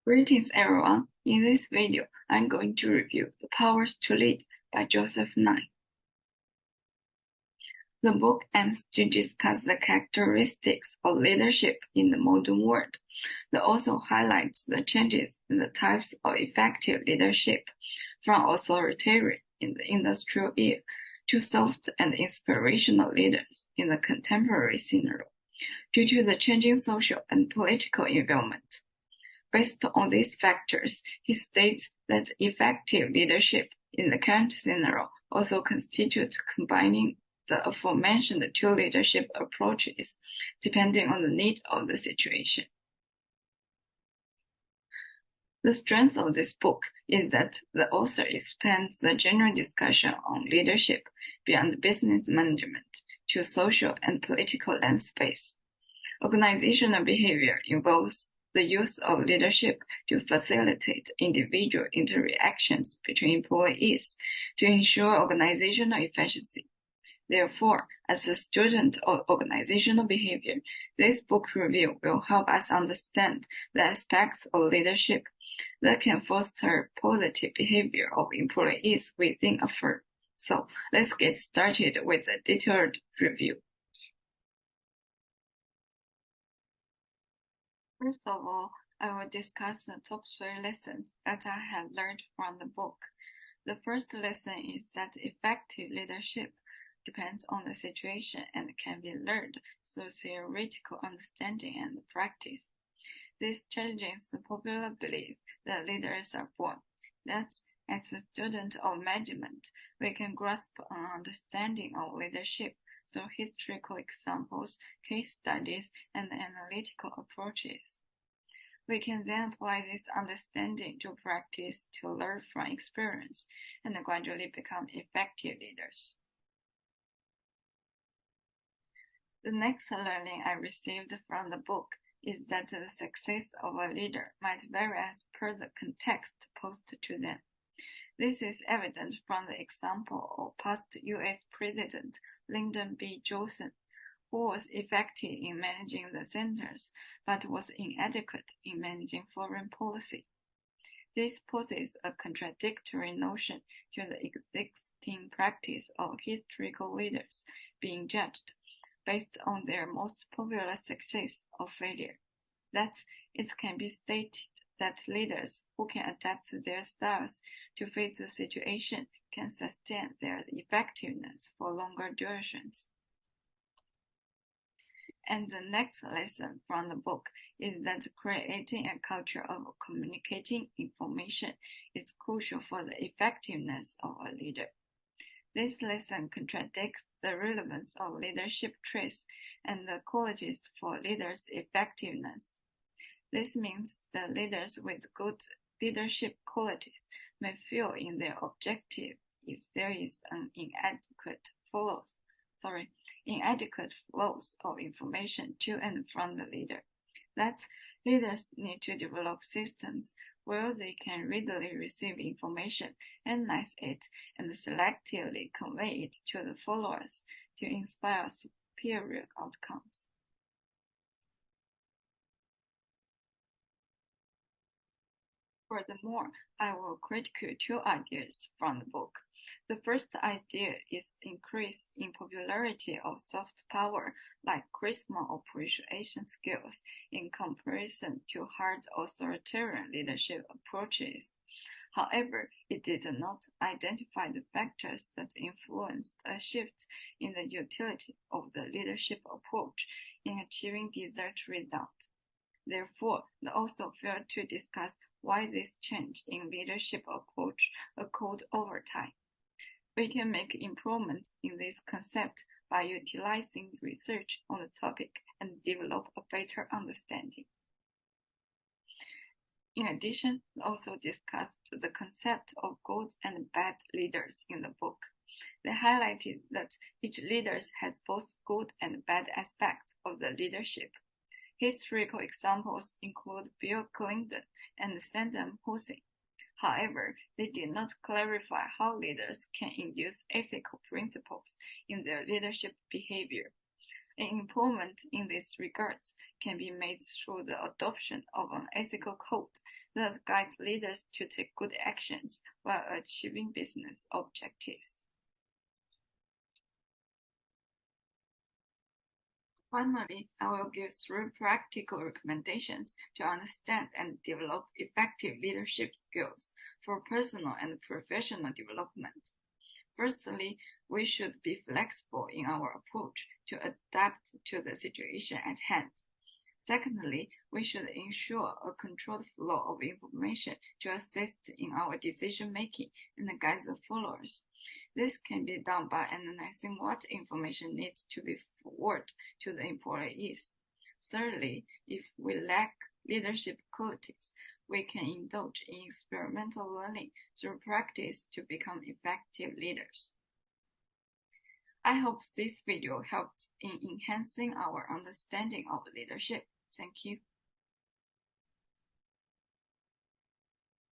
Greetings everyone. In this video, I'm going to review The Powers to Lead by Joseph Nye. The book aims to discuss the characteristics of leadership in the modern world. It also highlights the changes in the types of effective leadership, from authoritarian in the industrial era to soft and inspirational leaders in the contemporary scenario, due to the changing social and political environment. Based on these factors, he states that effective leadership in the current scenario also constitutes combining the aforementioned two leadership approaches, depending on the need of the situation. The strength of this book is that the author expands the general discussion on leadership beyond business management to social and political landscapes. Organizational behavior involves the use of leadership to facilitate individual interactions between employees to ensure organizational efficiency. Therefore, as a student of organizational behavior, this book review will help us understand the aspects of leadership that can foster positive behavior of employees within a firm. So, let's get started with a detailed review. First of all, I will discuss the top 3 lessons that I have learned from the book. The first lesson is that effective leadership depends on the situation and can be learned through theoretical understanding and practice. This challenges the popular belief that leaders are born. That, as a student of management, we can grasp an understanding of leadership through historical examples, case studies, and analytical approaches. We can then apply this understanding to practice to learn from experience and gradually become effective leaders. The next learning I received from the book is that the success of a leader might vary as per the context posed to them. This is evident from the example of past U.S. President Lyndon B. Johnson, who was effective in managing the centers but was inadequate in managing foreign policy. This poses a contradictory notion to the existing practice of historical leaders being judged based on their most popular success or failure. Thus, it can be stated that leaders who can adapt their styles to fit the situation can sustain their effectiveness for longer durations. And the next lesson from the book is that creating a culture of communicating information is crucial for the effectiveness of a leader. This lesson contradicts the relevance of leadership traits and the qualities for leaders' effectiveness. This means that leaders with good leadership qualities may fail in their objective if there is an inadequate flows of information to and from the leader. Thus, leaders need to develop systems where they can readily receive information, analyze it, and selectively convey it to the followers to inspire superior outcomes. Furthermore, I will critique 2 ideas from the book. The first idea is increase in popularity of soft power like charisma or persuasion skills in comparison to hard authoritarian leadership approaches. However, it did not identify the factors that influenced a shift in the utility of the leadership approach in achieving desired results. Therefore, the author failed to discuss why this change in leadership approach occurred over time. We can make improvements in this concept by utilizing research on the topic and develop a better understanding. In addition, we also discussed the concept of good and bad leaders in the book. They highlighted that each leader has both good and bad aspects of the leadership. Historical examples include Bill Clinton and Saddam Hussein. However, they did not clarify how leaders can induce ethical principles in their leadership behavior. An improvement in this regard can be made through the adoption of an ethical code that guides leaders to take good actions while achieving business objectives. Finally, I will give 3 practical recommendations to understand and develop effective leadership skills for personal and professional development. Firstly, we should be flexible in our approach to adapt to the situation at hand. Secondly, we should ensure a controlled flow of information to assist in our decision-making and guide the followers. This can be done by analyzing what information needs to be forwarded to the employees. Thirdly, if we lack leadership qualities, we can indulge in experimental learning through practice to become effective leaders. I hope this video helped in enhancing our understanding of leadership. Thank you.